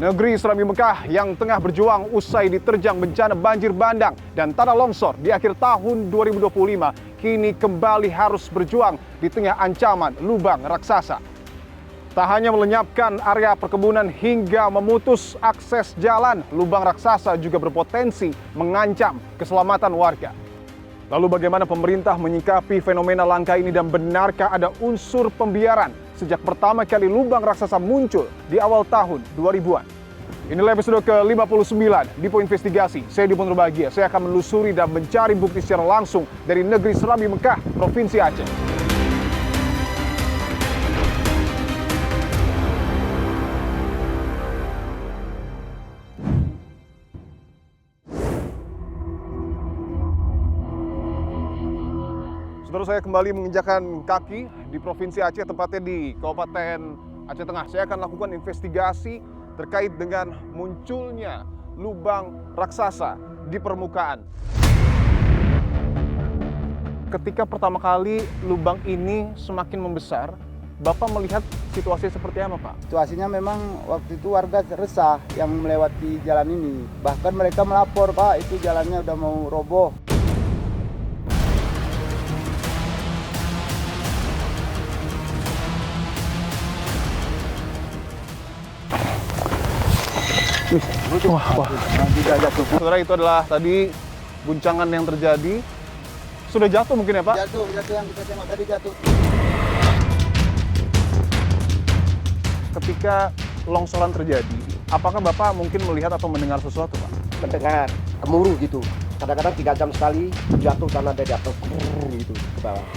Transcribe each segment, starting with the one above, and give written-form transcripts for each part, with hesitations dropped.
Negeri Serambi Mekah yang tengah berjuang usai diterjang bencana banjir bandang dan tanah longsor di akhir tahun 2025 kini kembali harus berjuang di tengah ancaman lubang raksasa. Tak hanya melenyapkan area perkebunan hingga memutus akses jalan, lubang raksasa juga berpotensi mengancam keselamatan warga. Lalu bagaimana pemerintah menyikapi fenomena langka ini dan benarkah ada unsur pembiaran sejak pertama kali lubang raksasa muncul di awal tahun 2000-an? Inilah episode ke-59 Dipo Investigasi. Saya Dipo Nurbahagia. Saya akan menelusuri dan mencari bukti secara langsung dari negeri Serambi Mekah, Provinsi Aceh. Saudara, saya kembali menginjakan kaki di Provinsi Aceh, tepatnya di Kabupaten Aceh Tengah. Saya akan lakukan investigasi terkait dengan munculnya lubang raksasa di permukaan. Ketika pertama kali lubang ini semakin membesar, Bapak melihat situasi seperti apa, Pak? Situasinya memang waktu itu warga resah yang melewati jalan ini. Bahkan mereka melapor, Pak, itu jalannya udah mau roboh. Wah. Saudara, itu adalah tadi guncangan yang terjadi. Sudah jatuh mungkin ya, Pak? Jatuh yang kita tengok tadi jatuh. Ketika longsoran terjadi, apakah Bapak mungkin melihat atau mendengar sesuatu, Pak? Mendengar gemuruh gitu. Kadang-kadang 3 jam sekali jatuh tanah dari atas gitu ke bawah.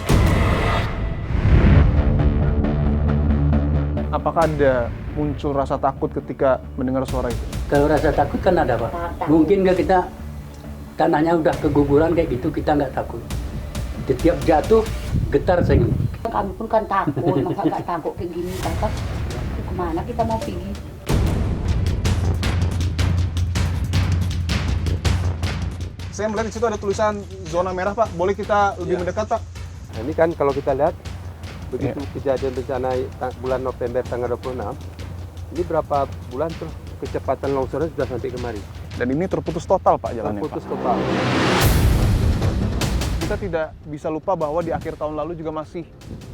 Apakah ada muncul rasa takut ketika mendengar suara itu? Kalau rasa takut kan ada, Pak. Mungkin nggak kita tanahnya udah keguguran kayak gitu, kita nggak takut. Setiap jatuh getar sini. Kami pun kan takut, masa nggak takut kayak gini, kakak. Kemana kita mau pergi? Saya melihat di situ ada tulisan zona merah, Pak. Boleh kita lebih mendekat, Pak? Nah, ini kan kalau kita lihat begitu kejadian bencana bulan November tanggal 26, ini berapa bulan tuh kecepatan longsornya sudah sampai kemari. Dan ini terputus total, Pak, jalannya, Terputus Pak. total. Kita tidak bisa lupa bahwa di akhir tahun lalu juga masih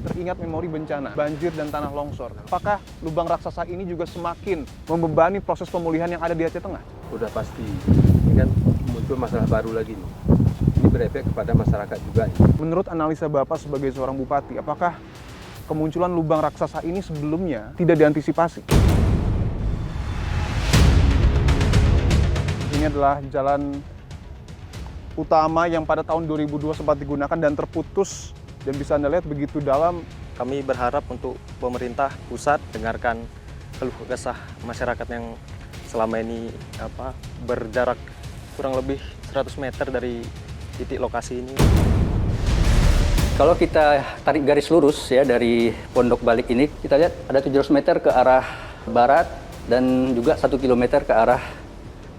teringat memori bencana, banjir dan tanah longsor. Apakah lubang raksasa ini juga semakin membebani proses pemulihan yang ada di Aceh Tengah? Udah pasti. Ini kan muncul masalah baru lagi nih. Ini berefek kepada masyarakat juga. Menurut analisa Bapak sebagai seorang bupati, apakah kemunculan lubang raksasa ini sebelumnya tidak diantisipasi? Ini adalah jalan utama yang pada tahun 2002 sempat digunakan dan terputus, dan bisa Anda lihat begitu dalam. Kami berharap untuk pemerintah pusat dengarkan keluh kesah masyarakat yang selama ini berjarak kurang lebih 100 meter dari titik lokasi ini. Kalau kita tarik garis lurus ya dari Pondok Balik ini, kita lihat ada 700 meter ke arah barat dan juga 1 kilometer ke arah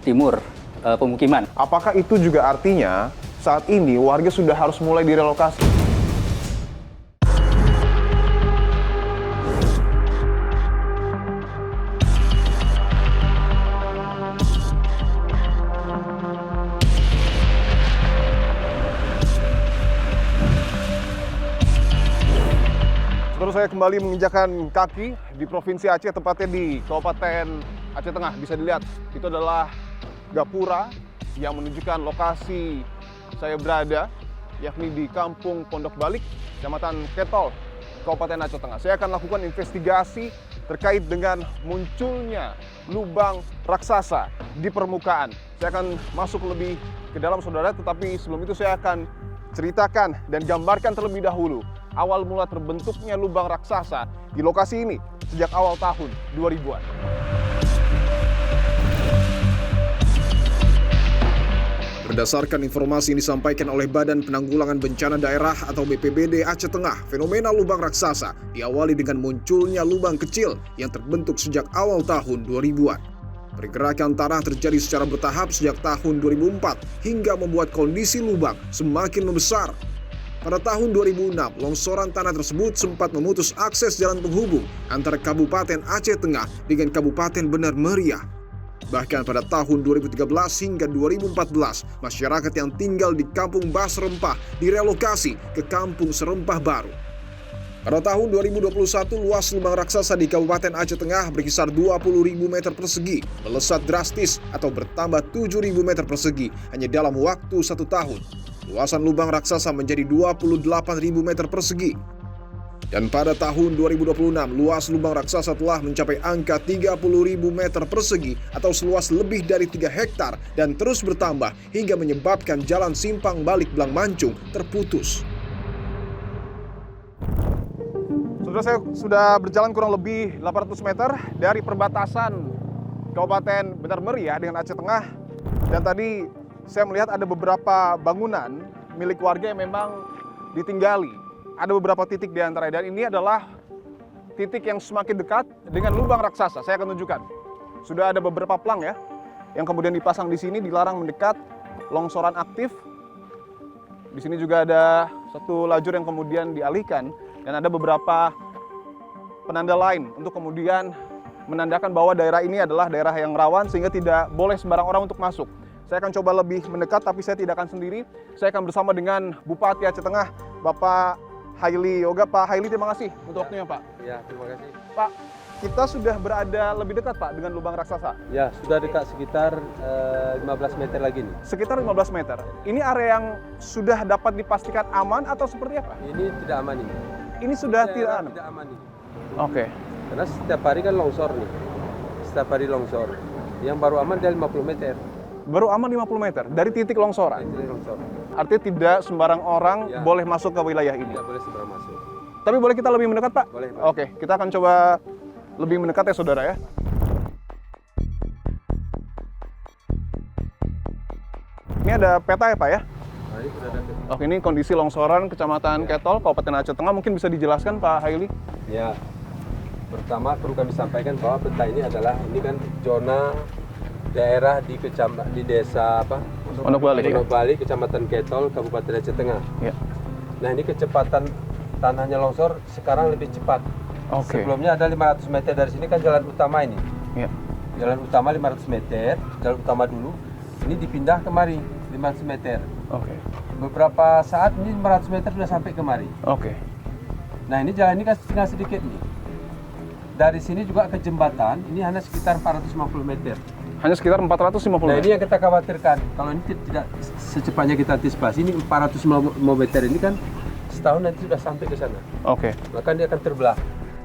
timur pemukiman. Apakah itu juga artinya saat ini warga sudah harus mulai direlokasi? Terus saya kembali menginjakan kaki di Provinsi Aceh, tepatnya di Kabupaten Aceh Tengah. Bisa dilihat, itu adalah gapura yang menunjukkan lokasi saya berada, yakni di Kampung Pondok Balik, Kecamatan Ketol, Kabupaten Aceh Tengah. Saya akan lakukan investigasi terkait dengan munculnya lubang raksasa di permukaan. Saya akan masuk lebih ke dalam, saudara, tetapi sebelum itu saya akan ceritakan dan gambarkan terlebih dahulu awal mula terbentuknya lubang raksasa di lokasi ini sejak awal tahun 2000-an. Berdasarkan informasi yang disampaikan oleh Badan Penanggulangan Bencana Daerah atau BPBD Aceh Tengah, fenomena lubang raksasa diawali dengan munculnya lubang kecil yang terbentuk sejak awal tahun 2000-an. Pergerakan tanah terjadi secara bertahap sejak tahun 2004 hingga membuat kondisi lubang semakin membesar. Pada tahun 2006, longsoran tanah tersebut sempat memutus akses jalan penghubung antara Kabupaten Aceh Tengah dengan Kabupaten Benar Meriah. Bahkan pada tahun 2013 hingga 2014, masyarakat yang tinggal di Kampung Basrempah direlokasi ke Kampung Serempah Baru. Pada tahun 2021, luas lubang raksasa di Kabupaten Aceh Tengah berkisar 20.000 meter persegi, melesat drastis atau bertambah 7.000 meter persegi hanya dalam waktu 1 tahun. Luasan lubang raksasa menjadi 28.000 meter persegi. Dan pada tahun 2026, luas lubang raksasa telah mencapai angka 30.000 meter persegi atau seluas lebih dari 3 hektar dan terus bertambah hingga menyebabkan jalan simpang balik Blang Mancung terputus. Saudara, saya sudah berjalan kurang lebih 800 meter dari perbatasan Kabupaten Benar Meriah dengan Aceh Tengah. Dan tadi saya melihat ada beberapa bangunan milik warga yang memang ditinggali. Ada beberapa titik di antaranya, dan ini adalah titik yang semakin dekat dengan lubang raksasa. Saya akan tunjukkan. Sudah ada beberapa plang ya, yang kemudian dipasang di sini, dilarang mendekat, longsoran aktif. Di sini juga ada satu lajur yang kemudian dialihkan, dan ada beberapa penanda lain untuk kemudian menandakan bahwa daerah ini adalah daerah yang rawan sehingga tidak boleh sembarang orang untuk masuk. Saya akan coba lebih mendekat, tapi saya tidak akan sendiri. Saya akan bersama dengan Bupati Aceh Tengah, Bapak Haili Yoga. Pak Haili, terima kasih untuk waktunya, Pak. Ya, terima kasih. Pak, kita sudah berada lebih dekat, Pak, dengan lubang raksasa. Ya, sudah dekat sekitar 15 meter lagi nih. Sekitar 15 meter. Ini area yang sudah dapat dipastikan aman atau seperti apa? Ini tidak aman ini. Ini sudah tidak aman? Tidak aman ini. Oke. Karena setiap hari kan longsor nih. Setiap hari longsor. Yang baru aman dari 50 meter. Baru aman 50 meter dari titik longsoran? Dari longsor. Artinya tidak sembarang orang Ya. boleh masuk ke wilayah ini? Tidak boleh sembarang masuk. Tapi boleh kita lebih mendekat, Pak? Boleh, Pak. Oke, kita akan coba lebih mendekat ya, Saudara ya. Ini ada peta ya, Pak ya? Nah, ini sudah ada. Oke, ini kondisi longsoran Kecamatan Ketol, Kabupaten Aceh Tengah. Mungkin bisa dijelaskan, Pak Haili? Ya. Pertama perlu kami sampaikan bahwa peta ini adalah kan zona daerah di desa apa? Pondok Bali. Pondok Bali, Kecamatan Ketol, Kabupaten Aceh Tengah. Ya. Nah, ini kecepatan tanahnya longsor sekarang lebih cepat. Oke. Sebelumnya ada 500 meter dari sini kan jalan utama ini. Ya. Jalan utama 500 meter, jalan utama dulu. Ini dipindah kemari 500 meter. Oke. Beberapa saat ini 500 meter sudah sampai kemari. Oke. Nah, ini jalan ini kan tinggal sedikit nih. Dari sini juga ke jembatan, ini hanya sekitar 450 meter. Hanya sekitar 450 Nah, meter? ini yang kita khawatirkan. Kalau ini tidak secepatnya kita antisipasi, ini 450 meter ini kan setahun nanti sudah sampai ke sana. Oke. Maka dia akan terbelah.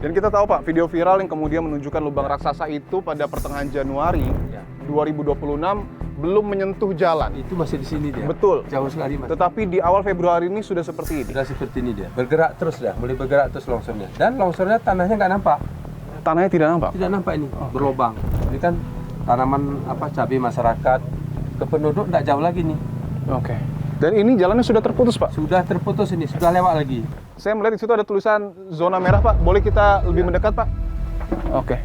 Dan kita tahu, Pak, video viral yang kemudian menunjukkan lubang raksasa itu pada pertengahan Januari Ya. 2026 belum menyentuh jalan. Itu masih di sini dia. Betul. Jauh sekali, Mas. Tetapi di awal Februari ini sudah seperti ini. Sudah seperti ini dia. Bergerak terus dah, mulai bergerak terus longsornya. Dan longsornya tanahnya nggak nampak. Tanahnya tidak nampak? Tidak nampak ini, berlobang. Ini kan tanaman cabai masyarakat. Ke penduduk nggak jauh lagi nih. Oke. Dan ini jalannya sudah terputus, Pak? Sudah terputus ini, sudah lewat lagi. Saya melihat di situ ada tulisan zona merah, Pak. Boleh kita lebih mendekat, Pak? Oke.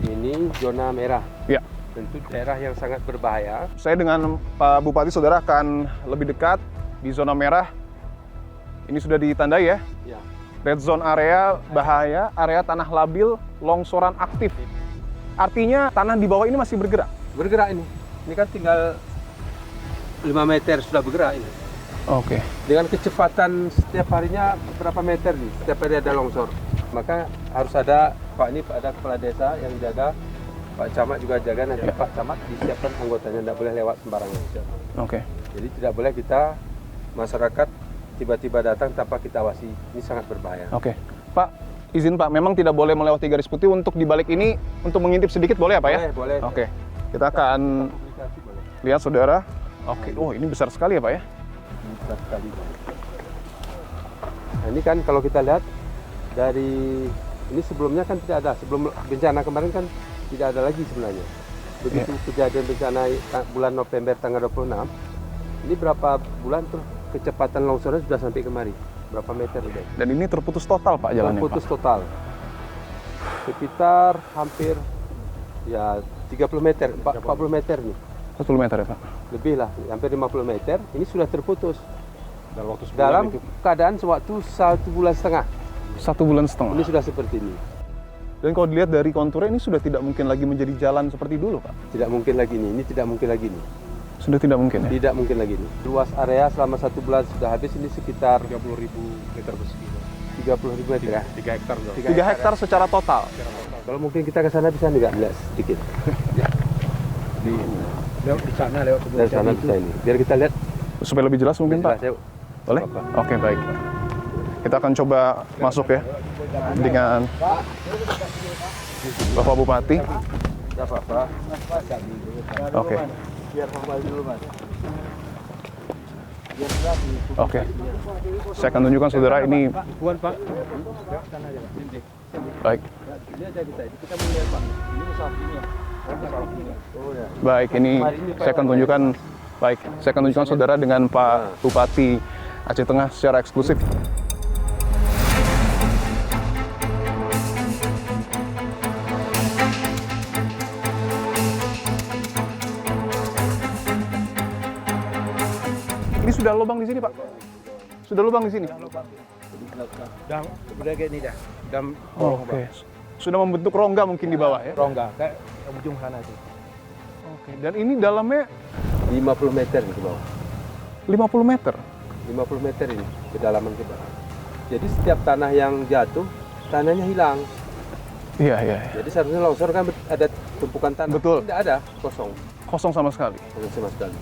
Ini zona merah. Ya. Tentu daerah yang sangat berbahaya. Saya dengan Pak Bupati, Saudara, akan lebih dekat di zona merah. Ini sudah ditandai ya. Ya. Red zone area bahaya, area tanah labil, longsoran aktif. Artinya tanah di bawah ini masih bergerak? Bergerak ini. Ini kan tinggal 5 meter sudah bergerak ini. Oke. Dengan kecepatan setiap harinya berapa meter nih, setiap hari ada longsor. Maka harus ada, Pak ini ada kepala desa yang jaga, Pak Camat juga jaga, nanti Pak Camat disiapkan anggotanya, tidak boleh lewat sembarangan. Oke. Jadi tidak boleh kita, masyarakat tiba-tiba datang tanpa kita awasi, ini sangat berbahaya. Oke. Pak, izin Pak, memang tidak boleh melewati garis putih. Untuk di balik ini, untuk mengintip sedikit boleh ya Pak ya? Boleh. Oke. Kita akan Komunikasi boleh. lihat Saudara. Oke. Oh, ini besar sekali ya Pak ya? Besar sekali. Nah, ini kan kalau kita lihat dari ini sebelumnya kan tidak ada, sebelum bencana kemarin kan tidak ada lagi sebenarnya. Begitu kejadian bencana bulan November tanggal 26, ini berapa bulan tuh kecepatan longsornya sudah sampai kemari, berapa meter udah. Dan ini terputus total Pak jalannya Terputus Pak? total. Sekitar hampir ya 30 meter, 40 meter nih. 40 meter ya Pak? Lebih lah, hampir 50 meter, ini sudah terputus. Dalam waktu Dalam keadaan sewaktu 1,5 bulan. 1,5 bulan. Ini sudah seperti ini. Dan kalau dilihat dari konturnya ini sudah tidak mungkin lagi menjadi jalan seperti dulu, Pak. Tidak mungkin lagi ini tidak mungkin lagi ini. Sudah tidak mungkin ya? Tidak mungkin lagi ini. Luas area selama 1 bulan sudah habis ini sekitar 30.000 meter persegi. 30.000 meter ya. 3 hektar. 3 hektar secara total. Kalau mungkin kita ke sana bisa nggak lihat sedikit. Di sana lewat kebun Dari sana cabai bisa ini. Biar kita lihat. Supaya lebih jelas mungkin, Pak. Jelas, yuk. Boleh? Apa? Oke, baik. Kita akan coba masuk ya dengan Bapak Bupati. Tidak apa-apa. Oke. Biar formal dulu mas. Oke. Saya akan tunjukkan saudara ini. Puan Pak. Baik. Ini aja kita. Kita mau lihat pak. Ini sapinya. Oh ya. Baik, ini saya akan tunjukkan. Baik, saya akan tunjukkan saudara dengan Pak Bupati Aceh Tengah secara eksklusif. Ini sudah lubang di sini, Pak. Sudah lubang di sini. Dan udah kayak ini dah. Dan Oh, oke. Sudah membentuk rongga mungkin di bawah ya. rongga kayak ujung sana tuh. Oke. Dan ini dalamnya 50 meter di bawah. 50 meter. 50 meter ini kedalaman kita. Jadi setiap tanah yang jatuh, tanahnya hilang. Iya, iya, iya. Jadi seharusnya longsor kan ada tumpukan tanah. Betul. Tidak ada, kosong. Kosong sama sekali. Kosong sama sekali.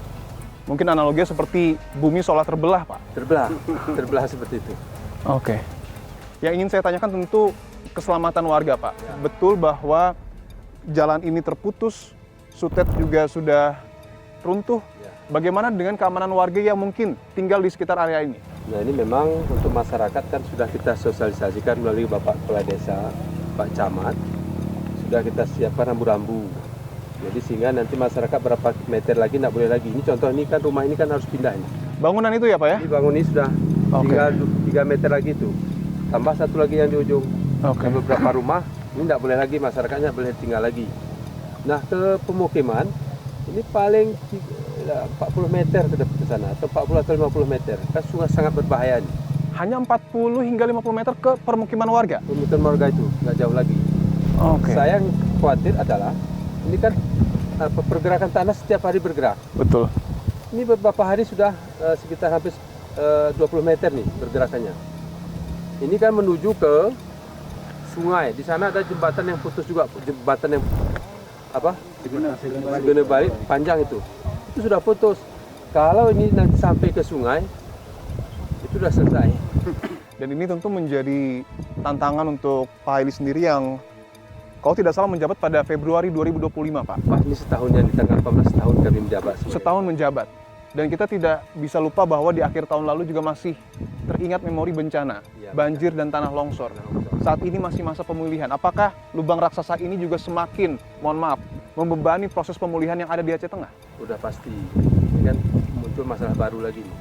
Mungkin analoginya seperti bumi seolah terbelah, Pak. Terbelah, terbelah seperti itu. Oke. Yang ingin saya tanyakan tentu keselamatan warga, Pak. Betul bahwa jalan ini terputus, sutet juga sudah runtuh. Bagaimana dengan keamanan warga yang mungkin tinggal di sekitar area ini? Nah ini memang untuk masyarakat kan sudah kita sosialisasikan melalui Bapak Kepala Desa, Pak Camat. Sudah kita siapkan rambu-rambu. Jadi sehingga nanti masyarakat berapa meter lagi tidak boleh lagi. Ini contoh ini kan rumah ini kan harus pindah ini. Bangunan itu ya, Pak ya? Ini bangun ini sudah Oke. tinggal 3 meter lagi itu. Tambah satu lagi yang di ujung. Oke. Dan beberapa rumah ini tidak boleh lagi, masyarakatnya boleh tinggal lagi. Nah ke pemukiman ini paling 40 meter ke sana atau 40 atau 50 meter. Kan sangat berbahaya ini. Hanya 40 hingga 50 meter ke permukiman warga? Pemukiman warga itu nggak jauh lagi. Oke. Saya yang khawatir adalah ini kan pergerakan tanah setiap hari bergerak. Betul. Ini beberapa hari sudah sekitar hampir 20 meter nih pergerakannya. Ini kan menuju ke sungai. Di sana ada jembatan yang putus juga, jembatan yang apa? Segene balik panjang itu sudah putus. Kalau ini nanti sampai ke sungai, itu sudah selesai. Dan ini tentu menjadi tantangan untuk Pak Haili sendiri yang kalau tidak salah menjabat pada Februari 2025, Pak. Pak, ini setahun yang di tanggal 14 tahun kami menjabat. sebenarnya. Setahun menjabat. Dan kita tidak bisa lupa bahwa di akhir tahun lalu juga masih teringat memori bencana, Iya, banjir dan tanah longsor. Saat ini masih masa pemulihan. Apakah lubang raksasa ini juga semakin, mohon maaf, membebani proses pemulihan yang ada di Aceh Tengah? Udah pasti. Ini kan muncul masalah baru lagi nih.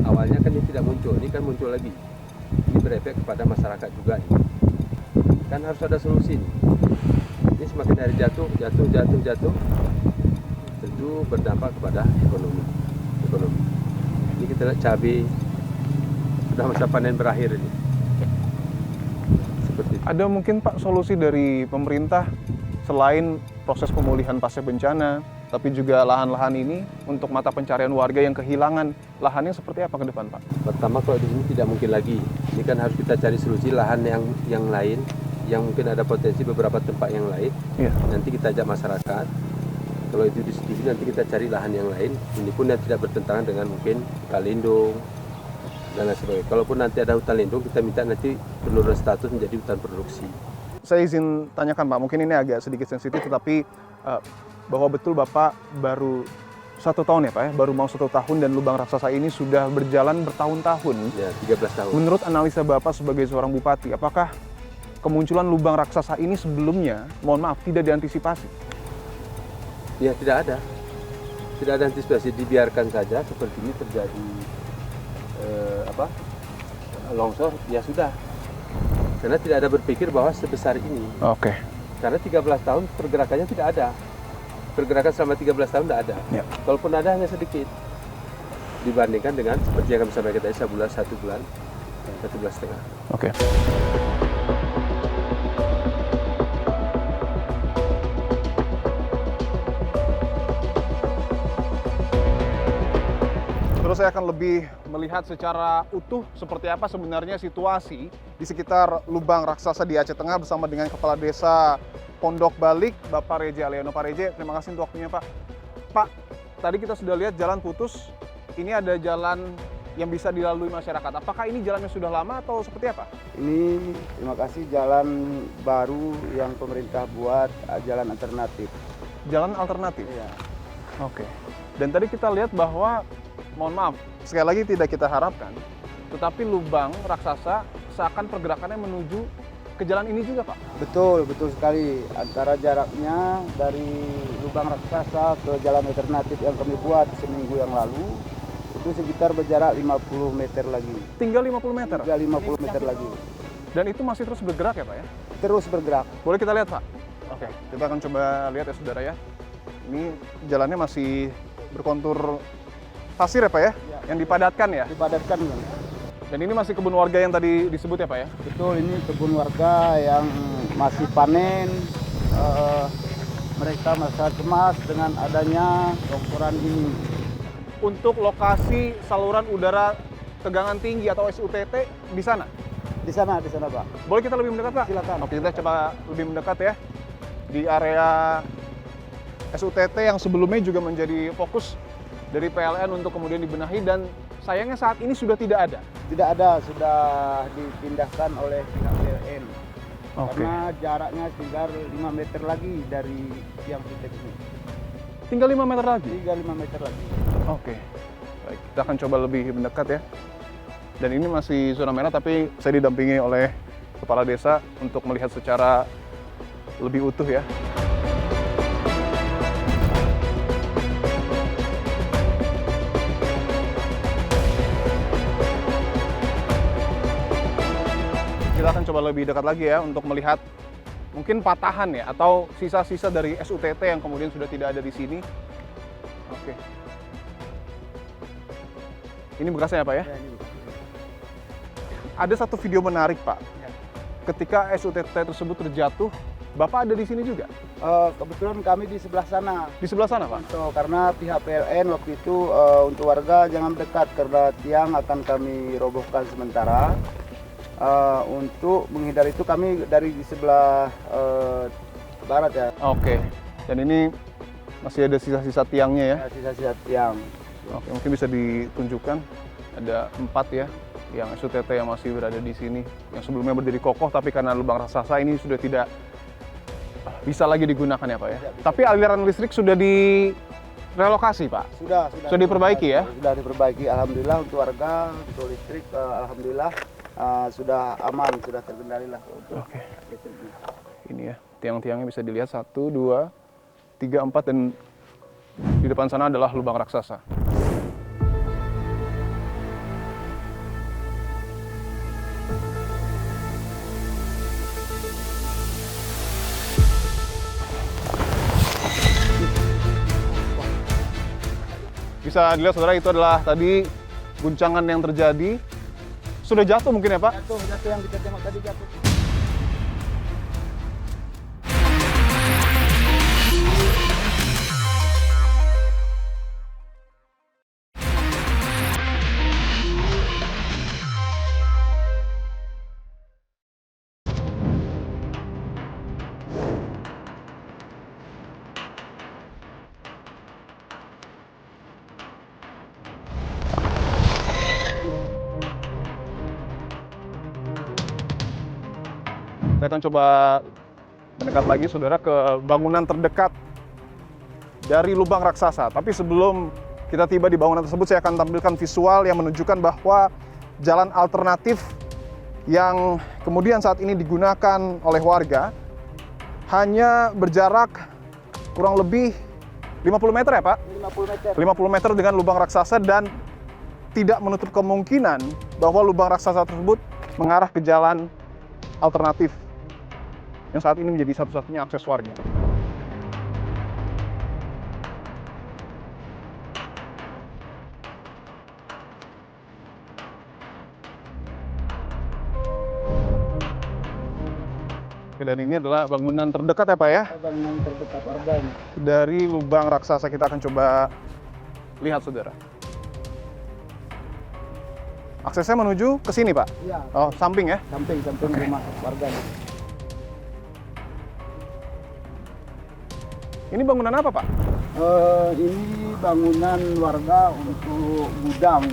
Awalnya kan ini tidak muncul, ini kan muncul lagi. Ini berefek kepada masyarakat juga nih. Kan harus ada solusi nih. Ini semakin hari jatuh, tentu berdampak kepada ekonomi. Ini kita lihat cabai sudah masa panen berakhir ini. Seperti itu. Ada mungkin Pak solusi dari pemerintah selain proses pemulihan pasca bencana, tapi juga lahan-lahan ini untuk mata pencarian warga yang kehilangan lahannya seperti apa ke depan, Pak? Pertama kalau di sini tidak mungkin lagi. Ini kan harus kita cari solusi lahan yang lain, yang mungkin ada potensi beberapa tempat yang lain. Iya. Nanti kita ajak masyarakat. Kalau itu disetujui nanti kita cari lahan yang lain. Ini pun yang tidak bertentangan dengan mungkin hutan lindung dan lain sebagainya. Kalaupun nanti ada hutan lindung, kita minta nanti penurunan status menjadi hutan produksi. Saya izin tanyakan Pak, mungkin ini agak sedikit sensitif, tetapi bahwa betul Bapak baru 1 tahun ya Pak ya, baru mau 1 tahun dan lubang raksasa ini sudah berjalan bertahun-tahun. Ya, 13 tahun. Menurut analisa Bapak sebagai seorang bupati, apakah kemunculan lubang raksasa ini sebelumnya, mohon maaf, tidak diantisipasi? Ya, tidak ada. Tidak ada antisipasi, dibiarkan saja seperti ini terjadi longsor, ya sudah. Karena tidak ada berpikir bahwa sebesar ini. Oke. Karena 13 tahun pergerakannya tidak ada. Pergerakan selama 13 tahun tidak ada. Ya. Kalaupun ada hanya sedikit. Dibandingkan dengan seperti yang kami sampaikan tadi, 1 bulan, 1 bulan, 1 bulan setengah. Oke. Terus saya akan lebih melihat secara utuh seperti apa sebenarnya situasi di sekitar lubang raksasa di Aceh Tengah bersama dengan Kepala Desa Pondok Balik, Bapak Reje Aliano. Pak Reje, terima kasih untuk waktunya Pak. Pak, tadi kita sudah lihat jalan putus, ini ada jalan yang bisa dilalui masyarakat. Apakah ini jalannya sudah lama atau seperti apa? Ini terima kasih jalan baru yang pemerintah buat, jalan alternatif. Jalan alternatif? Iya. Oke. Dan tadi kita lihat bahwa, mohon maaf, sekali lagi tidak kita harapkan, tetapi lubang raksasa seakan pergerakannya menuju ke jalan ini juga, Pak? Betul sekali. Antara jaraknya dari lubang raksasa ke jalan alternatif yang kami buat seminggu yang lalu, itu sekitar berjarak 50 meter lagi. Tinggal 50 meter? Tinggal 50 meter lagi. Dan itu masih terus bergerak ya, Pak ya? Terus bergerak. Boleh kita lihat, Pak? Oke, kita akan coba lihat ya, saudara ya. Ini jalannya masih berkontur pasir ya, Pak ya? Ya. Yang dipadatkan ya? Dipadatkan. Dan ini masih kebun warga yang tadi disebut ya, Pak ya? Betul, ini kebun warga yang masih panen. Mereka merasa cemas dengan adanya longsoran ini. Untuk lokasi saluran udara tegangan tinggi atau SUTT di sana? Di sana Pak. Boleh kita lebih mendekat, Pak? Silakan. Oke, kita coba lebih mendekat ya. Di area SUTT yang sebelumnya juga menjadi fokus dari PLN untuk kemudian dibenahi, dan sayangnya saat ini sudah tidak ada. Tidak ada, sudah dipindahkan oleh pihak PLN. Oke. Karena jaraknya tinggal 5 meter lagi dari tiang titik ini. Tinggal 5 meter lagi? Tinggal 5 meter lagi. Oke. Baik, kita akan coba lebih mendekat ya. Dan ini masih zona merah, tapi saya didampingi oleh Kepala Desa untuk melihat secara lebih utuh ya. Kita akan coba lebih dekat lagi ya untuk melihat mungkin patahan ya atau sisa-sisa dari SUTT yang kemudian sudah tidak ada di sini. Oke. Ini bekasnya ya, Pak ya? Ya, ini. Ada satu video menarik, Pak. Ketika SUTT tersebut terjatuh, Bapak ada di sini juga? Kebetulan kami di sebelah sana. Di sebelah sana, Pak? So, karena pihak PLN waktu itu untuk warga jangan dekat karena tiang akan kami robohkan sementara. Untuk menghindari itu kami dari di sebelah barat ya. Oke. Dan ini masih ada sisa-sisa tiangnya ya? Sisa-sisa tiang. Oke, mungkin bisa ditunjukkan. Ada 4 ya, yang SUTT yang masih berada di sini. Yang sebelumnya berdiri kokoh, tapi karena lubang raksasa ini sudah tidak bisa lagi digunakan ya, Pak ya? Tapi aliran listrik sudah direlokasi, Pak? Sudah diperbaiki ya? Sudah diperbaiki, alhamdulillah untuk warga, untuk listrik, alhamdulillah sudah aman, sudah terkendali lah. Oke. Ini ya, tiang-tiangnya bisa dilihat 1, 2, 3, 4, dan di depan sana adalah lubang raksasa. Bisa dilihat saudara, itu adalah tadi guncangan yang terjadi. Sudah jatuh mungkin ya, Pak? Jatuh yang kita tembak tadi jatuh. Saya akan coba mendekat lagi, saudara, ke bangunan terdekat dari lubang raksasa. Tapi sebelum kita tiba di bangunan tersebut, saya akan tampilkan visual yang menunjukkan bahwa jalan alternatif yang kemudian saat ini digunakan oleh warga hanya berjarak kurang lebih 50 meter ya, Pak? 50 meter. 50 meter dengan lubang raksasa, dan tidak menutup kemungkinan bahwa lubang raksasa tersebut mengarah ke jalan alternatif yang saat ini menjadi satu-satunya akses warga. Oke, dan ini adalah bangunan terdekat ya, Pak ya? Bangunan terdekat warga ini. Dari lubang raksasa kita akan coba lihat, saudara. Aksesnya menuju ke sini, Pak? Iya. Oh, samping ya? Samping rumah warga. Ini bangunan apa, Pak? Ini bangunan warga untuk gudang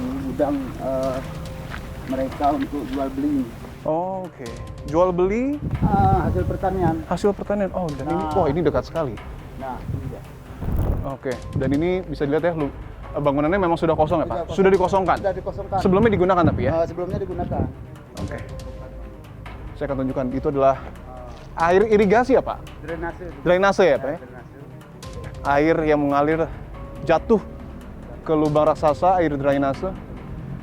mereka untuk jual beli. Oh, oke. Jual beli Hasil pertanian. hasil pertanian. Oh, dan ini, Nah. wah ini dekat sekali. Nah, ini dia. Oke, dan ini bisa dilihat ya, bangunannya memang sudah kosong ya, Pak? kosong. Sudah dikosongkan? Sudah dikosongkan. Sebelumnya digunakan tapi ya? Sebelumnya digunakan. Oke. Saya akan tunjukkan, itu adalah air irigasi ya, Pak? Drainase. Drainase ya, Pak ya? Drainase. Air yang mengalir jatuh ke lubang raksasa, air drainase.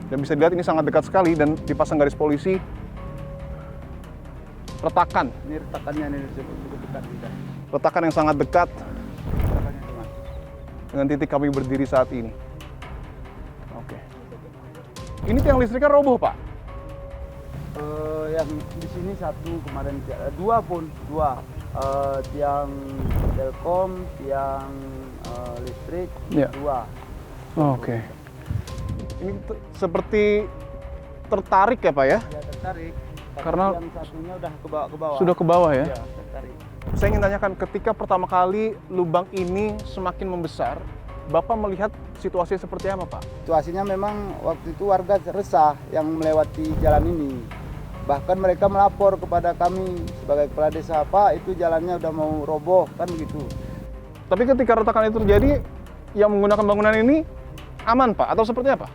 Dan bisa dilihat ini sangat dekat sekali dan dipasang garis polisi. Retakan, Ini retakannya ini cukup dekat tidak. retakan yang sangat dekat Retakannya cuma. dengan titik kami berdiri saat ini. Oke. Ini tiang listriknya roboh, Pak? Yang di sini satu kemarin dua. Tiang telkom, tiang listrik, Ya. dua. Oke. Ini seperti tertarik ya, Pak ya? Ya tertarik. Tapi Karena yang satunya udah ke bawah. Sudah ke bawah ya? Ya, tertarik. Saya ingin tanyakan, ketika pertama kali lubang ini semakin membesar, Bapak melihat situasi seperti apa, Pak? Situasinya memang waktu itu warga resah yang melewati jalan ini. Bahkan mereka melapor kepada kami sebagai kepala desa, Pak, itu jalannya udah mau roboh, kan begitu. Tapi ketika retakan itu terjadi, yang menggunakan bangunan ini aman, Pak? Atau seperti apa?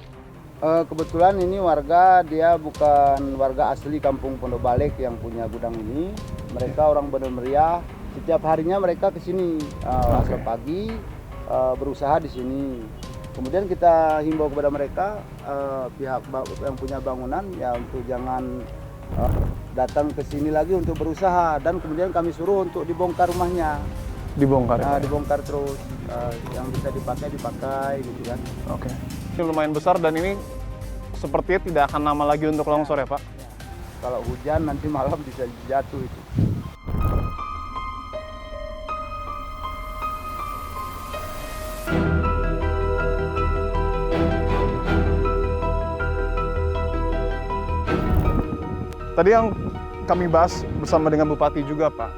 Kebetulan ini warga, dia bukan warga asli Kampung Pondok Balik yang punya gudang ini. Mereka orang Bener Meriah. Setiap harinya mereka ke sini, asal pagi berusaha di sini. Kemudian kita himbau kepada mereka, pihak yang punya bangunan, ya untuk jangan datang ke sini lagi untuk berusaha. Dan kemudian kami suruh untuk dibongkar rumahnya. Dibongkar ya, Pak ya? Dibongkar terus, yang bisa dipakai gitu kan. Oke. Ini lumayan besar dan ini sepertinya tidak akan lama lagi untuk longsor ya, Pak? Kalau hujan nanti malam bisa jatuh itu. Tadi yang kami bahas bersama dengan Bupati juga, Pak,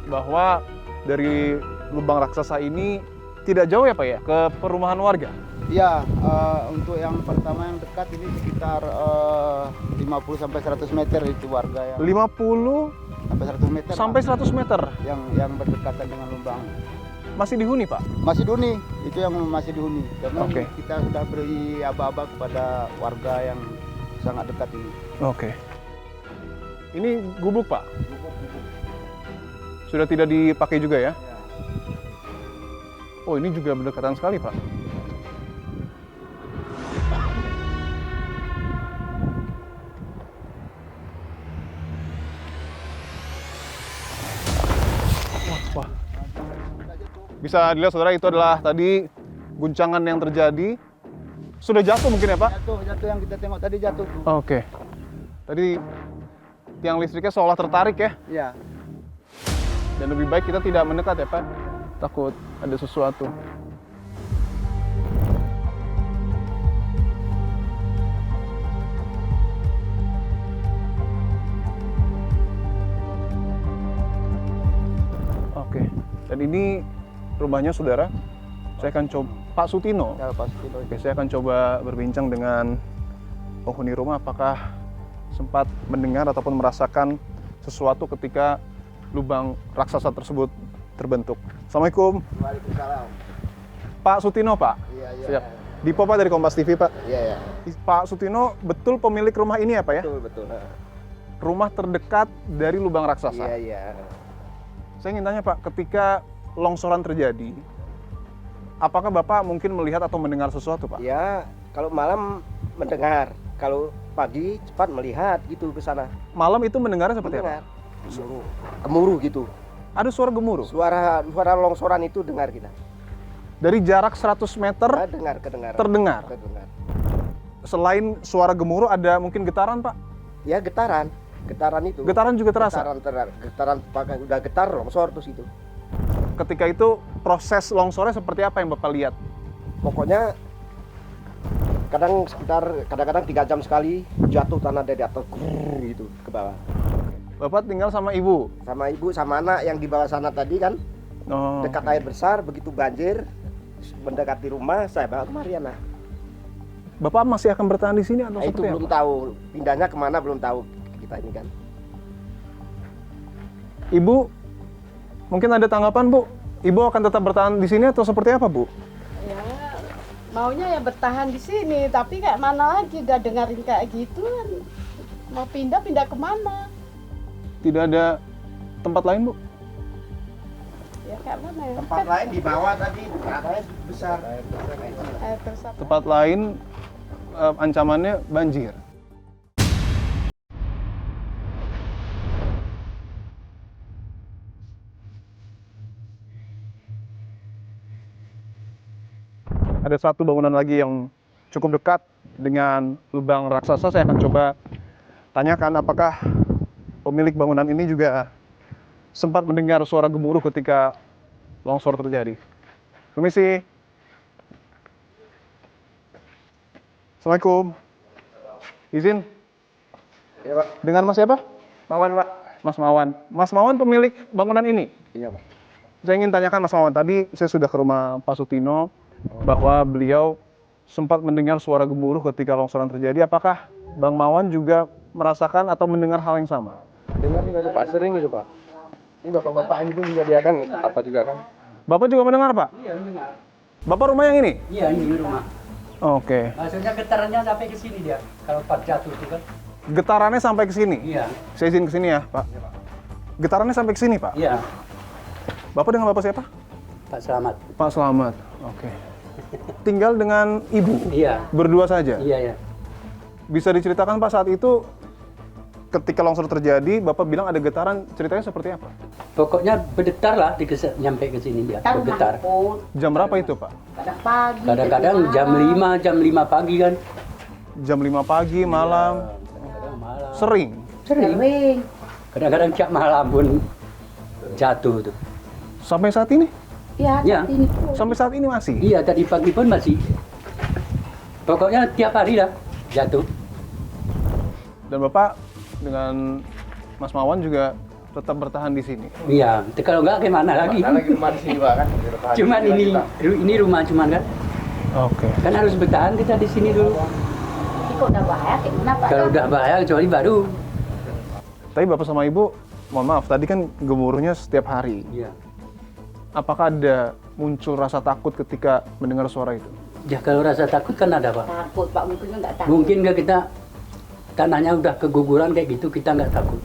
bahwa dari lubang raksasa ini tidak jauh ya, Pak ya, ke perumahan warga? Ya, untuk yang pertama yang dekat ini sekitar 50-100 meter itu warga yang 50 sampai 100 meter. sampai 100 meter? Yang berdekatan dengan lubang. Masih dihuni, Pak? Masih dihuni, itu yang masih dihuni. Karena Oke. kita sudah beri aba-aba kepada warga yang sangat dekat ini. Oke. Ini gubuk, Pak? Sudah tidak dipakai juga ya? Oh, ini juga berdekatan sekali, Pak. Wah. Bisa dilihat, saudara, itu adalah tadi guncangan yang terjadi. Sudah jatuh mungkin ya, Pak? Jatuh yang kita tengok tadi jatuh. Oke. Tadi tiang listriknya seolah tertarik ya. Iya. Dan lebih baik kita tidak mendekat ya, Pak. Takut ada sesuatu. Oke. Dan ini rumahnya, saudara. Saya akan coba, Pak Sutino. Ya, pasti. Oke, saya akan coba berbincang dengan penghuni rumah apakah sempat mendengar ataupun merasakan sesuatu ketika lubang raksasa tersebut terbentuk. Assalamualaikum. Waalaikumsalam. Pak Sutino, Pak. Iya. Siap. Dipo, Pak, dari Kompas TV, Pak. Iya. Pak Sutino, betul pemilik rumah ini ya, Pak ya? Betul. Rumah terdekat dari lubang raksasa. Iya. Saya ingin tanya, Pak, ketika longsoran terjadi, apakah Bapak mungkin melihat atau mendengar sesuatu, Pak? Ya, kalau malam mendengar, kalau pagi cepat melihat gitu ke sana. Malam itu mendengarnya seperti apa? Mendengar. Gemuruh gitu. Ada suara gemuruh? Suara longsoran itu dengar kita. Dari jarak 100 meter Nah, kedengaran. terdengar. Selain suara gemuruh, ada mungkin getaran, Pak? Ya, getaran itu. Getaran juga terasa? Getaran pakai udah getar longsor terus itu. Ketika itu proses longsornya seperti apa yang Bapak lihat? Pokoknya kadang-kadang 3 jam sekali jatuh tanah dari atas gitu ke bawah. Bapak tinggal sama ibu? Sama ibu sama anak yang di bawah sana tadi kan. Oh. Dekat air besar, begitu banjir mendekati rumah, saya bawa ke Mariana. Bapak masih akan bertahan di sini atau Itu seperti belum apa? tahu, pindahnya kemana belum tahu kita ini kan. Ibu, mungkin ada tanggapan Bu? Ibu akan tetap bertahan di sini atau seperti apa Bu? Ya, maunya ya bertahan di sini, tapi kayak mana lagi gak dengerin kayak gitu kan. Mau pindah kemana? Tidak ada tempat lain Bu? Ya kayak mana ya? Tempat lain di bawah tadi, air besar. Air besar. Tempat lain ancamannya banjir. Ada satu bangunan lagi yang cukup dekat dengan lubang raksasa. Saya akan coba tanyakan apakah pemilik bangunan ini juga sempat mendengar suara gemuruh ketika longsor terjadi. Permisi. Assalamualaikum. Izin. Ya Pak. Dengan Mas siapa? Mawan Pak. Mas Mawan. Mas Mawan pemilik bangunan ini? Iya Pak. Saya ingin tanyakan Mas Mawan, tadi saya sudah ke rumah Pak Sutino bahwa beliau sempat mendengar suara gemuruh ketika longsoran terjadi. Apakah Bang Mawan juga merasakan atau mendengar hal yang sama? Dengar juga Pak, sering gitu Pak. Ini bapak-bapak ini pun juga dia kan apa juga kan. Bapak juga mendengar Pak? Iya, mendengar. Bapak rumah yang ini? Iya, ini rumah. Oke. Maksudnya getarannya sampai ke sini dia. Kalau pas jatuh itu kan. Getarannya sampai ke sini? Iya. Saya izin ke sini ya Pak. Getarannya sampai ke sini Pak? Iya. Bapak dengan Bapak siapa? Pak Selamat. Pak Selamat. Oke. Tinggal dengan ibu? Iya. Berdua saja? Iya, ya. Bisa diceritakan Pak saat itu ketika longsor terjadi, Bapak bilang ada getaran, ceritanya seperti apa? Pokoknya berdetar lah nyampe ke sini dia, bergetar. Jam berapa itu Pak? Kadang pagi. Kadang-kadang jam 5 pagi kan. Jam 5 pagi, malam, Kadang-kadang malam. sering? Sering. Kadang-kadang tiap malam pun jatuh tuh. Sampai saat ini? Ya, Ya. saat ini pun. Sampai saat ini masih? Iya, tadi pagi pun masih. Pokoknya tiap hari lah jatuh. Dan Bapak dengan Mas Mawan juga tetap bertahan di sini? Iya, kalau enggak gimana lagi? Lagi rumah di sini Pak kan. Cuman ini rumah cuman kan. Oke. Kan harus bertahan kita di sini dulu. Tapi kok udah bahaya kayak gimana Pak? Kalau udah bahaya kecuali baru. Tapi Bapak sama Ibu, mohon maaf, tadi kan gemuruhnya setiap hari. Iya. Apakah ada muncul rasa takut ketika mendengar suara itu? Ya kalau rasa takut kan ada Pak. Takut Pak, mungkin nggak takut. Mungkin nggak kita tanahnya udah keguguran kayak gitu kita nggak takut.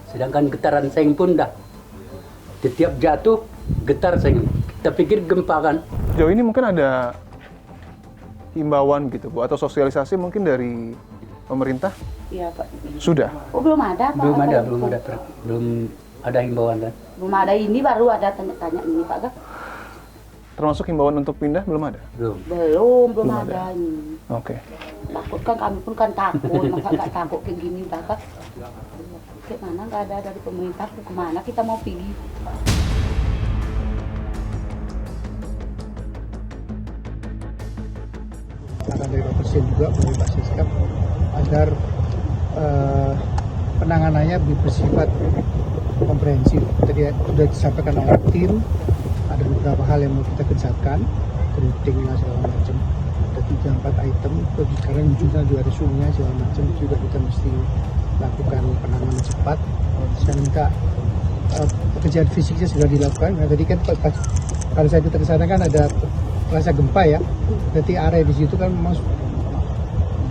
Sedangkan getaran seng pun dah. Setiap jatuh getar seng. Kita pikir gempa kan. Sejauh ini mungkin ada himbauan gitu Bu, atau sosialisasi mungkin dari pemerintah? Iya Pak. Sudah? Oh belum ada Pak? Belum ada himbauan kan. Belum ada, ini baru ada tanya-tanya ini Pak kan? Termasuk himbauan untuk pindah belum ada? Belum. Belum ada ini. Oke. Takut kan, kami pun kan takut, masa nggak takut kayak gini Pak kan? Kayak mana nggak ada dari pemerintah, kemana kita mau pergi? Saran dari Pak Presiden juga melalui Pak Siskap agar penanganannya bersifat komprehensif. Tadi sudah disampaikan oleh tim, ada beberapa hal yang mau kita kerjakan, routing segala macam. Ada 3-4 item, terus sekarang ujungnya juga ada sungai segala macam, juga kita mesti lakukan penanganan cepat. Saya minta pekerjaan fisiknya segera dilakukan. Nah, tadi kan kalau saya ke sana kan ada rasa gempa ya, berarti area di situ kan memang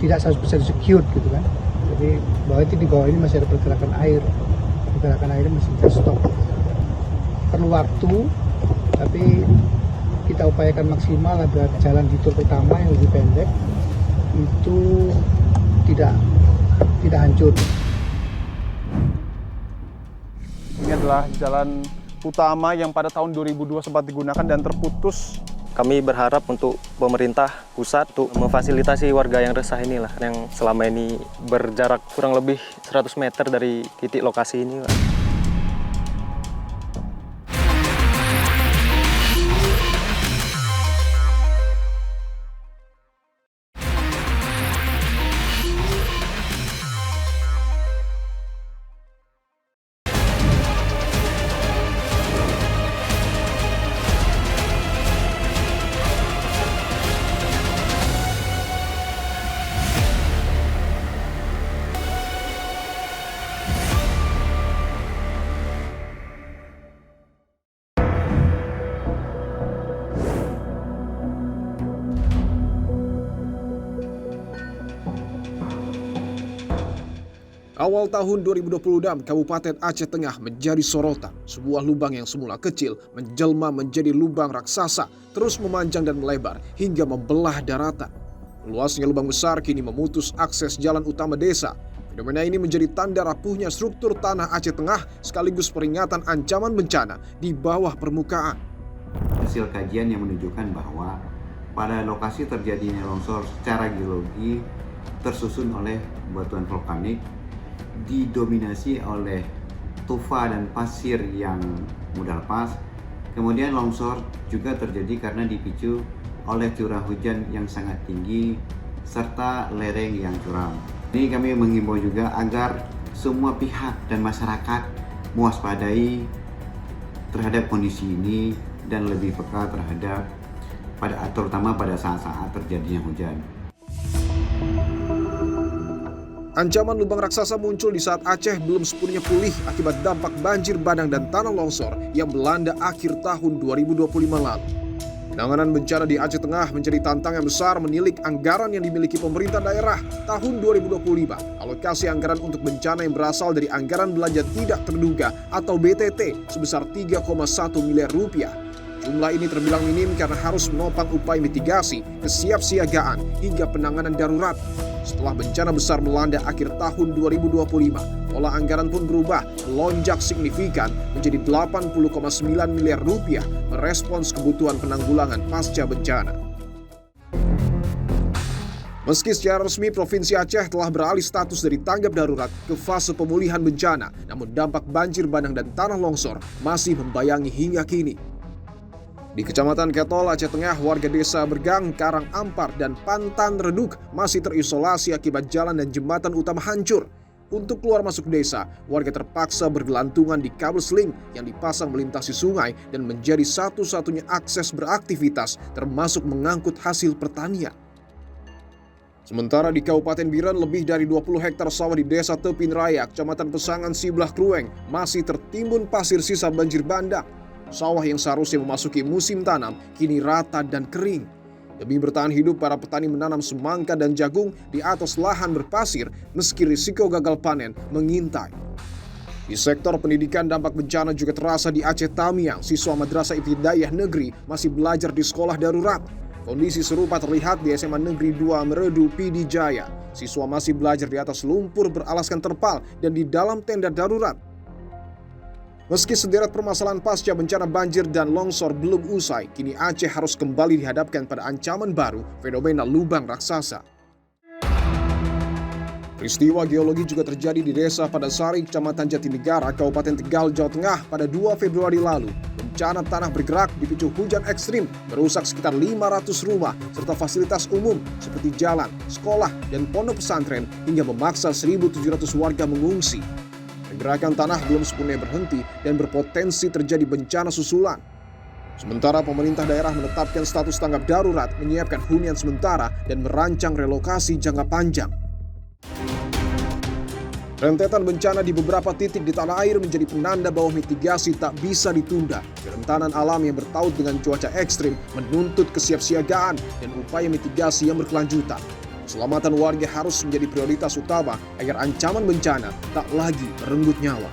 tidak 100% secure gitu kan. Jadi bahwa itu di bawah ini masih ada pergerakan air masih kita stop. Perlu waktu, tapi kita upayakan maksimal agar jalan di tur utama yang lebih pendek itu tidak hancur. Ini adalah jalan utama yang pada tahun 2002 sempat digunakan dan terputus. Kami berharap untuk pemerintah pusat untuk memfasilitasi warga yang resah inilah, yang selama ini berjarak kurang lebih 100 meter dari titik lokasi ini, Pak. Awal tahun 2026, Kabupaten Aceh Tengah menjadi sorotan. Sebuah lubang yang semula kecil menjelma menjadi lubang raksasa, terus memanjang dan melebar hingga membelah daratan. Luasnya lubang besar kini memutus akses jalan utama desa. Fenomena ini menjadi tanda rapuhnya struktur tanah Aceh Tengah sekaligus peringatan ancaman bencana di bawah permukaan. Hasil kajian yang menunjukkan bahwa pada lokasi terjadinya longsor secara geologi tersusun oleh batuan vulkanik, didominasi oleh tufa dan pasir yang mudah lepas. Kemudian longsor juga terjadi karena dipicu oleh curah hujan yang sangat tinggi serta lereng yang curam. Ini kami menghimbau juga agar semua pihak dan masyarakat mewaspadai terhadap kondisi ini dan lebih peka terhadap terutama pada saat-saat terjadinya hujan. Ancaman lubang raksasa muncul di saat Aceh belum sepenuhnya pulih akibat dampak banjir bandang dan tanah longsor yang melanda akhir tahun 2025 lalu. Penanganan bencana di Aceh Tengah menjadi tantangan besar menilik anggaran yang dimiliki pemerintah daerah tahun 2025. Alokasi anggaran untuk bencana yang berasal dari anggaran belanja tidak terduga atau BTT sebesar 3,1 miliar rupiah. Jumlah ini terbilang minim karena harus menopang upaya mitigasi, kesiapsiagaan, hingga penanganan darurat. Setelah bencana besar melanda akhir tahun 2025, pola anggaran pun berubah, melonjak signifikan menjadi 80,9 miliar rupiah merespons kebutuhan penanggulangan pasca bencana. Meski secara resmi Provinsi Aceh telah beralih status dari tanggap darurat ke fase pemulihan bencana, namun dampak banjir bandang dan tanah longsor masih membayangi hingga kini. Di Kecamatan Ketol, Aceh Tengah, warga desa Bergang, Karang Ampar, dan Pantan Reduk masih terisolasi akibat jalan dan jembatan utama hancur. Untuk keluar masuk desa, warga terpaksa bergelantungan di kabel seling yang dipasang melintasi sungai dan menjadi satu-satunya akses beraktivitas, termasuk mengangkut hasil pertanian. Sementara di Kabupaten Biren, lebih dari 20 hektar sawah di Desa Tepin Raya, Kecamatan Pesangan Siblah Krueng, masih tertimbun pasir sisa banjir bandang. Sawah yang seharusnya memasuki musim tanam kini rata dan kering. Demi bertahan hidup, para petani menanam semangka dan jagung di atas lahan berpasir meski risiko gagal panen mengintai. Di sektor pendidikan, dampak bencana juga terasa di Aceh Tamiang. Siswa Madrasah Ibtidaiyah Negeri masih belajar di sekolah darurat. Kondisi serupa terlihat di SMA Negeri 2 Meredu, Pidi Jaya. Siswa masih belajar di atas lumpur beralaskan terpal dan di dalam tenda darurat. Meski sederet permasalahan pasca bencana banjir dan longsor belum usai, kini Aceh harus kembali dihadapkan pada ancaman baru, fenomena lubang raksasa. Peristiwa geologi juga terjadi di Desa Padasari, Kecamatan Jatinegara, Kabupaten Tegal, Jawa Tengah pada 2 Februari lalu. Bencana tanah bergerak dipicu hujan ekstrim, merusak sekitar 500 rumah serta fasilitas umum seperti jalan, sekolah, dan pondok pesantren hingga memaksa 1.700 warga mengungsi. Pergerakan tanah belum sepenuhnya berhenti dan berpotensi terjadi bencana susulan. Sementara pemerintah daerah menetapkan status tanggap darurat, menyiapkan hunian sementara, dan merancang relokasi jangka panjang. Rentetan bencana di beberapa titik di tanah air menjadi penanda bahwa mitigasi tak bisa ditunda. Kerentanan alam yang bertaut dengan cuaca ekstrim menuntut kesiapsiagaan dan upaya mitigasi yang berkelanjutan. Keselamatan warga harus menjadi prioritas utama agar ancaman bencana tak lagi merenggut nyawa.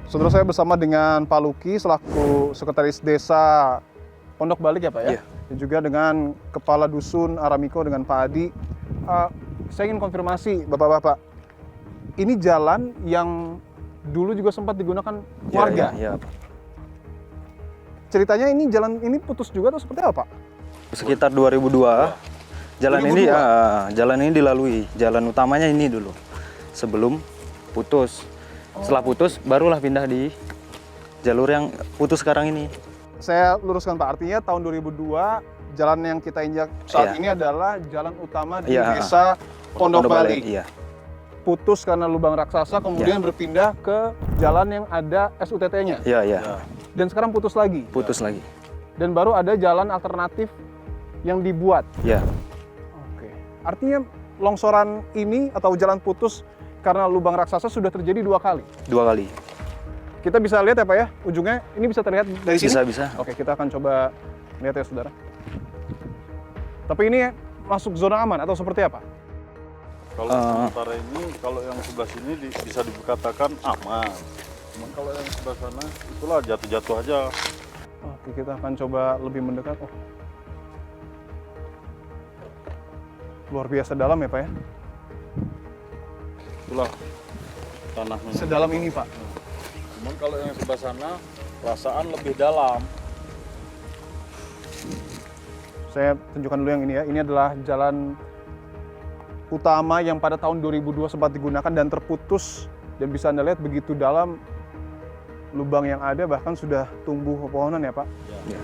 Saudara, saya bersama dengan Pak Luki selaku Sekretaris Desa Pondok Balik ya Pak ya? Iya. Dan juga dengan Kepala Dusun Aramiko dengan Pak Adi. Saya ingin konfirmasi Bapak-Bapak, ini jalan yang dulu juga sempat digunakan warga. Ya. Ceritanya ini jalan ini putus juga atau seperti apa Pak? Sekitar 2002, jalan ini dilalui. Jalan utamanya ini dulu, sebelum putus. Setelah putus, barulah pindah di jalur yang putus sekarang ini. Saya luruskan Pak, artinya tahun 2002 jalan yang kita injak saat ini adalah jalan utama di Desa Pondok Balik. Iya. Putus karena lubang raksasa, kemudian berpindah ke jalan yang ada SUTT-nya. Iya. Dan sekarang putus lagi. Putus lagi. Dan baru ada jalan alternatif yang dibuat. Iya. Oke. Artinya longsoran ini atau jalan putus karena lubang raksasa sudah terjadi 2 kali. 2 kali. Kita bisa lihat ya Pak ya, ujungnya ini bisa terlihat dari sini? Bisa. Oke, kita akan coba lihat ya saudara. Tapi ini masuk zona aman atau seperti apa? Kalau sementara ini, kalau yang sebelah sini bisa dikatakan aman. Cuman kalau yang sebelah sana, itulah jatuh-jatuh aja. Oke, kita akan coba lebih mendekat. Oh. Luar biasa dalam ya Pak ya? Itulah tanahnya. Sedalam ini Pak? Cuman kalau yang sebelah sana, perasaan lebih dalam. Saya tunjukkan dulu yang ini ya. Ini adalah jalan utama yang pada tahun 2002 sempat digunakan dan terputus. Dan bisa Anda lihat begitu dalam lubang yang ada, bahkan sudah tumbuh pepohonan ya Pak? Ya.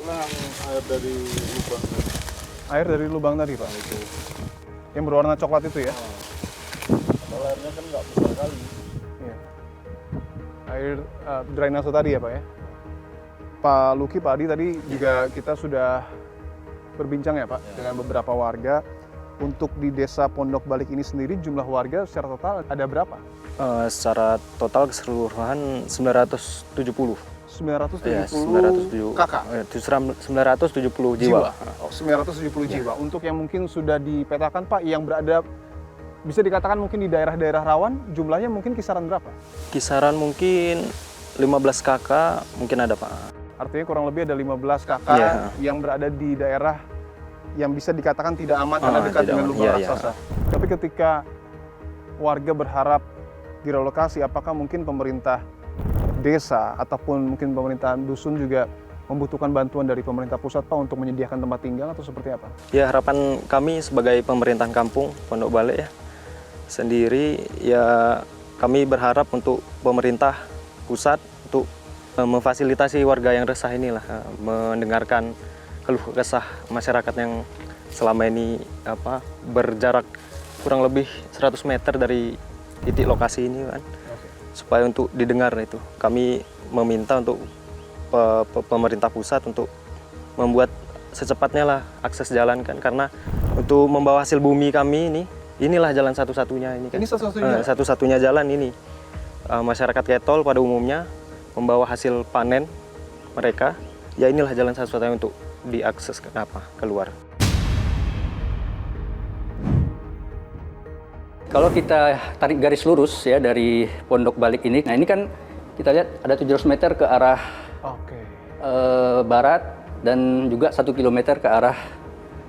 Itulah yang air dari lubang. Air dari lubang tadi Pak? Itu. Yang berwarna coklat itu ya? Kalau airnya kan nggak besar kali. Iya. Air drainase tadi ya Pak ya? Pak Luki, Pak Adi tadi juga kita sudah berbincang ya Pak dengan beberapa warga. Untuk di desa Pondok Balik ini sendiri jumlah warga secara total ada berapa? Secara total keseluruhan 970. 970 kakak? 970 jiwa. Oh, 970 jiwa. Untuk yang mungkin sudah dipetakan Pak, yang berada bisa dikatakan mungkin di daerah-daerah rawan, jumlahnya mungkin kisaran berapa? Kisaran mungkin 15 kakak mungkin ada Pak. Artinya kurang lebih ada 15 kakak yang berada di daerah yang bisa dikatakan tidak aman karena dekat dengan lubang raksasa. Tapi ketika warga berharap direlokasi, apakah mungkin pemerintah desa ataupun mungkin pemerintahan dusun juga membutuhkan bantuan dari pemerintah pusat Pak untuk menyediakan tempat tinggal atau seperti apa? Ya, harapan kami sebagai pemerintahan kampung Pondok Balik ya sendiri, ya kami berharap untuk pemerintah pusat untuk memfasilitasi warga yang resah inilah, mendengarkan keluh kesah masyarakat yang selama ini berjarak kurang lebih 100 meter dari titik lokasi ini kan. Supaya untuk didengar itu, kami meminta untuk pemerintah pusat untuk membuat secepatnya lah akses jalan kan, karena untuk membawa hasil bumi kami inilah jalan satu-satunya ini kan. Ini satu-satunya? Satu-satunya jalan ini. Masyarakat Ketol pada umumnya membawa hasil panen mereka, ya inilah jalan satu-satunya untuk diakses keluar. Kalau kita tarik garis lurus ya dari Pondok Balik ini, nah ini kan kita lihat ada 700 meter ke arah barat dan juga 1 kilometer ke arah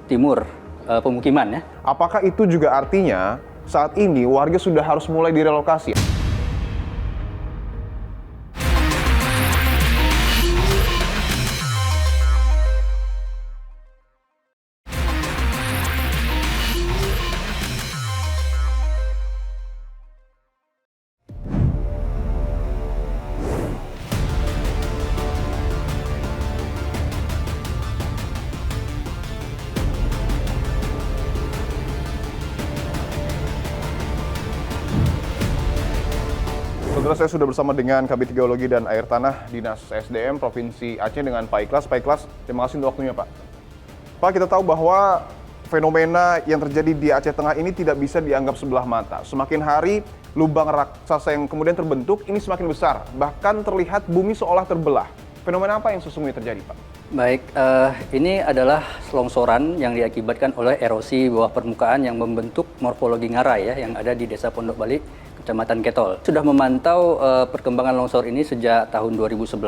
timur pemukiman ya. Apakah itu juga artinya saat ini warga sudah harus mulai direlokasi? Saudara, saya sudah bersama dengan Kabid Geologi dan Air Tanah Dinas SDM Provinsi Aceh dengan Pak Ikhlas. Pak Ikhlas, terima kasih untuk waktunya Pak. Pak, kita tahu bahwa fenomena yang terjadi di Aceh Tengah ini tidak bisa dianggap sebelah mata. Semakin hari lubang raksasa yang kemudian terbentuk ini semakin besar. Bahkan terlihat bumi seolah terbelah. Fenomena apa yang sesungguhnya terjadi Pak? Baik, ini adalah longsoran yang diakibatkan oleh erosi bawah permukaan yang membentuk morfologi ngarai ya, yang ada di Desa Pondok Balik, Kecamatan Ketol. Sudah memantau perkembangan longsor ini sejak tahun 2011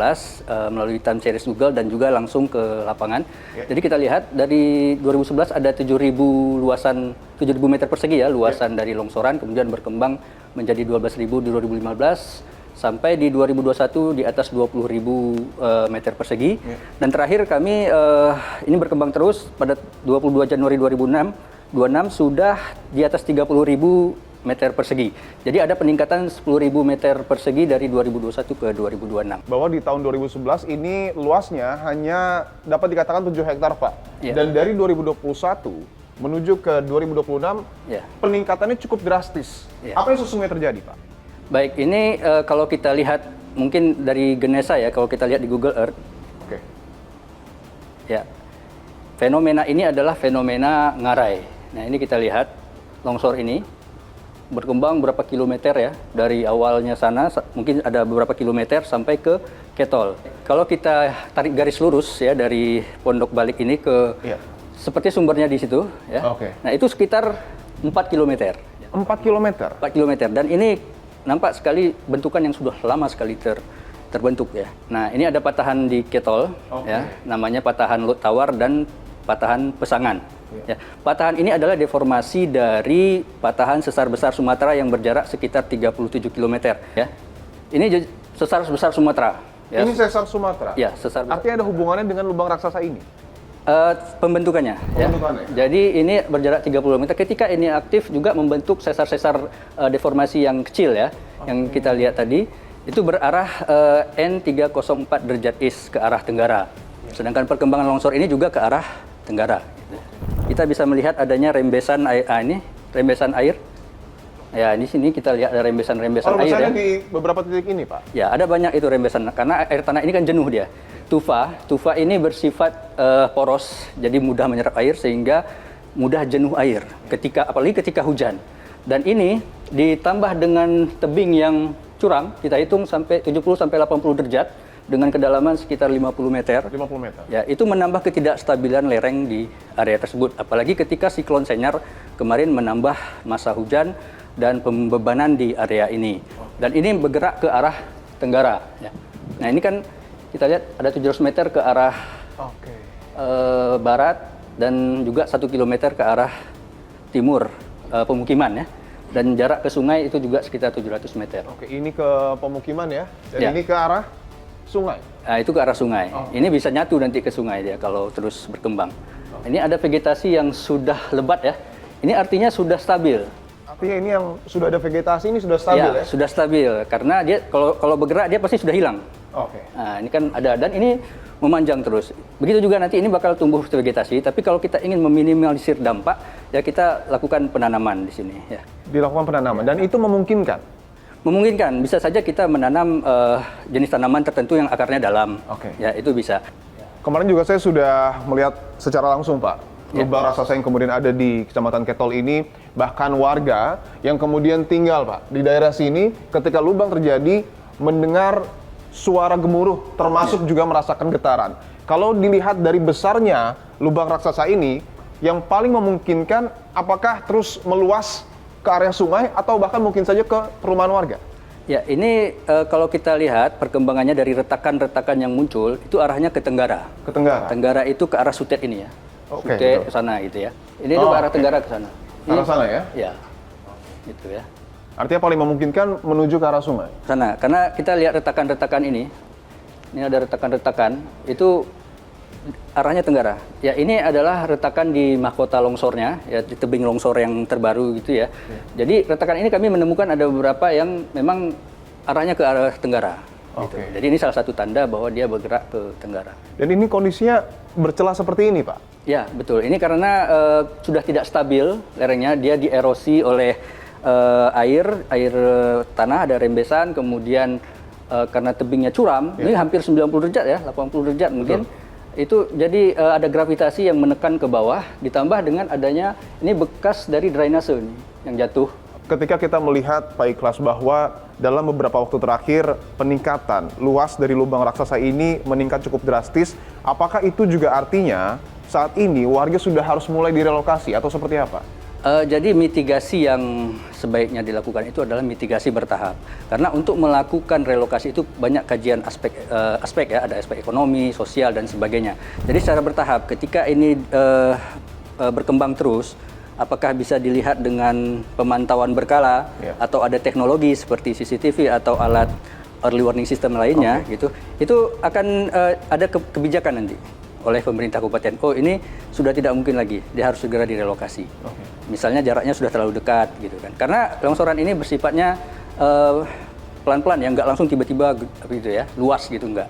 melalui time series Google dan juga langsung ke lapangan. Jadi kita lihat dari 2011 ada 7.000 luasan 7.000 meter persegi ya luasan dari longsoran, kemudian berkembang menjadi 12.000 di 2015 sampai di 2021 di atas 20.000 meter persegi. Dan terakhir kami ini berkembang terus pada 22 Januari 2026 sudah di atas 30.000 meter persegi. Jadi ada peningkatan 10.000 meter persegi dari 2021 ke 2026. Bahwa di tahun 2011 ini luasnya hanya dapat dikatakan 7 hektar Pak. Dan dari 2021 menuju ke 2026, Ya. peningkatannya cukup drastis. Ya. Apa yang sesungguhnya terjadi, Pak? Baik, ini kalau kita lihat mungkin dari Genesa ya, kalau kita lihat di Google Earth, Oke. ya, fenomena ini adalah fenomena ngarai. Nah, ini kita lihat longsor ini berkembang berapa kilometer ya, dari awalnya sana mungkin ada beberapa kilometer sampai ke Ketol. Kalau kita tarik garis lurus ya dari Pondok Balik ini ke seperti sumbernya di situ ya. Oke. Nah, itu sekitar 4 kilometer. 4 kilometer? 4 kilometer, dan ini nampak sekali bentukan yang sudah lama sekali terbentuk ya. Nah, ini ada patahan di Ketol ya, namanya patahan Lot Tawar dan patahan Pesangan. Ya. Patahan ini adalah deformasi dari patahan sesar besar Sumatera yang berjarak sekitar 37 km ya. Ini sesar besar Sumatera. Ya. Ini sesar Sumatera? Ya, sesar besar. Artinya ada hubungannya dengan lubang raksasa ini? Pembentukannya. Ya. Jadi ini berjarak 30 km. Ketika ini aktif juga membentuk sesar-sesar deformasi yang kecil ya, yang kita lihat tadi, itu berarah N304 derajat is ke arah tenggara. Sedangkan perkembangan longsor ini juga ke arah tenggara. Kita bisa melihat adanya rembesan air, rembesan air. Ya, di sini kita lihat ada rembesan-rembesan air ya. Di beberapa titik ini, Pak? Ya, ada banyak itu rembesan, karena air tanah ini kan jenuh dia. Tufa ini bersifat poros, jadi mudah menyerap air sehingga mudah jenuh air apalagi ketika hujan. Dan ini ditambah dengan tebing yang curam, kita hitung sampai 70 sampai 80 derajat dengan kedalaman sekitar 50 meter. 50 meter. Ya, itu menambah ketidakstabilan lereng di area tersebut. Apalagi ketika siklon Senyar kemarin menambah masa hujan dan pembebanan di area ini. Dan ini bergerak ke arah tenggara. Ya. Nah, ini kan kita lihat ada 700 meter ke arah barat dan juga 1 kilometer ke arah timur pemukiman ya. Dan jarak ke sungai itu juga sekitar 700 meter. Oke, ini ke pemukiman ya, dan Ya. ini ke arah sungai? Nah, itu ke arah sungai. Ini bisa nyatu nanti ke sungai dia kalau terus berkembang. Ini ada vegetasi yang sudah lebat ya. Ini artinya sudah stabil. Artinya ini yang sudah ada vegetasi ini sudah stabil ya? Sudah stabil karena dia kalau bergerak dia pasti sudah hilang. Oke. Nah, ini kan ada, dan ini memanjang terus. Begitu juga nanti ini bakal tumbuh vegetasi, tapi kalau kita ingin meminimalisir dampak, ya kita lakukan penanaman di sini ya. Dilakukan penanaman, dan itu memungkinkan? Memungkinkan, bisa saja kita menanam jenis tanaman tertentu yang akarnya dalam. Ya, itu bisa. Kemarin juga saya sudah melihat secara langsung, Pak. Lubang raksasa yang kemudian ada di Kecamatan Ketol ini, bahkan warga yang kemudian tinggal, Pak, di daerah sini, ketika lubang terjadi, mendengar suara gemuruh, termasuk juga merasakan getaran. Kalau dilihat dari besarnya lubang raksasa ini, yang paling memungkinkan apakah terus meluas ke area sungai atau bahkan mungkin saja ke perumahan warga? Ya, ini kalau kita lihat perkembangannya dari retakan-retakan yang muncul, itu arahnya ke tenggara. Ke tenggara? Tenggara itu ke arah Sutet ini ya. Oke, Sutet ke sana gitu ya. Ini itu ke arah tenggara ke sana. Ke arah sana ya? Ya, gitu ya. Artinya paling memungkinkan menuju ke arah sungai? Sana, karena kita lihat retakan-retakan ini ada retakan-retakan, itu arahnya tenggara. Ya, ini adalah retakan di mahkota longsornya, ya di tebing longsor yang terbaru gitu ya. Jadi retakan ini kami menemukan ada beberapa yang memang arahnya ke arah tenggara. Gitu. Jadi ini salah satu tanda bahwa dia bergerak ke tenggara. Dan ini kondisinya bercelah seperti ini, Pak? Ya, betul. Ini karena sudah tidak stabil lerengnya, dia dierosi oleh air tanah, ada rembesan, kemudian karena tebingnya curam, ini hampir 90 derajat ya, 80 derajat mungkin. Itu jadi ada gravitasi yang menekan ke bawah, ditambah dengan adanya ini bekas dari drainase nih, yang jatuh. Ketika kita melihat, Pak Ikhlas, bahwa dalam beberapa waktu terakhir peningkatan luas dari lubang raksasa ini meningkat cukup drastis, apakah itu juga artinya saat ini warga sudah harus mulai direlokasi atau seperti apa? Jadi mitigasi yang sebaiknya dilakukan itu adalah mitigasi bertahap. Karena untuk melakukan relokasi itu banyak kajian aspek ya, ada aspek ekonomi, sosial dan sebagainya. Jadi secara bertahap, ketika ini berkembang terus, apakah bisa dilihat dengan pemantauan berkala atau ada teknologi seperti CCTV atau alat early warning system lainnya gitu, itu akan ada kebijakan nanti oleh pemerintah kabupaten. Oh, ini sudah tidak mungkin lagi, dia harus segera direlokasi. Misalnya jaraknya sudah terlalu dekat gitu kan. Karena longsoran ini bersifatnya pelan-pelan ya, nggak langsung tiba-tiba gitu ya, luas gitu nggak.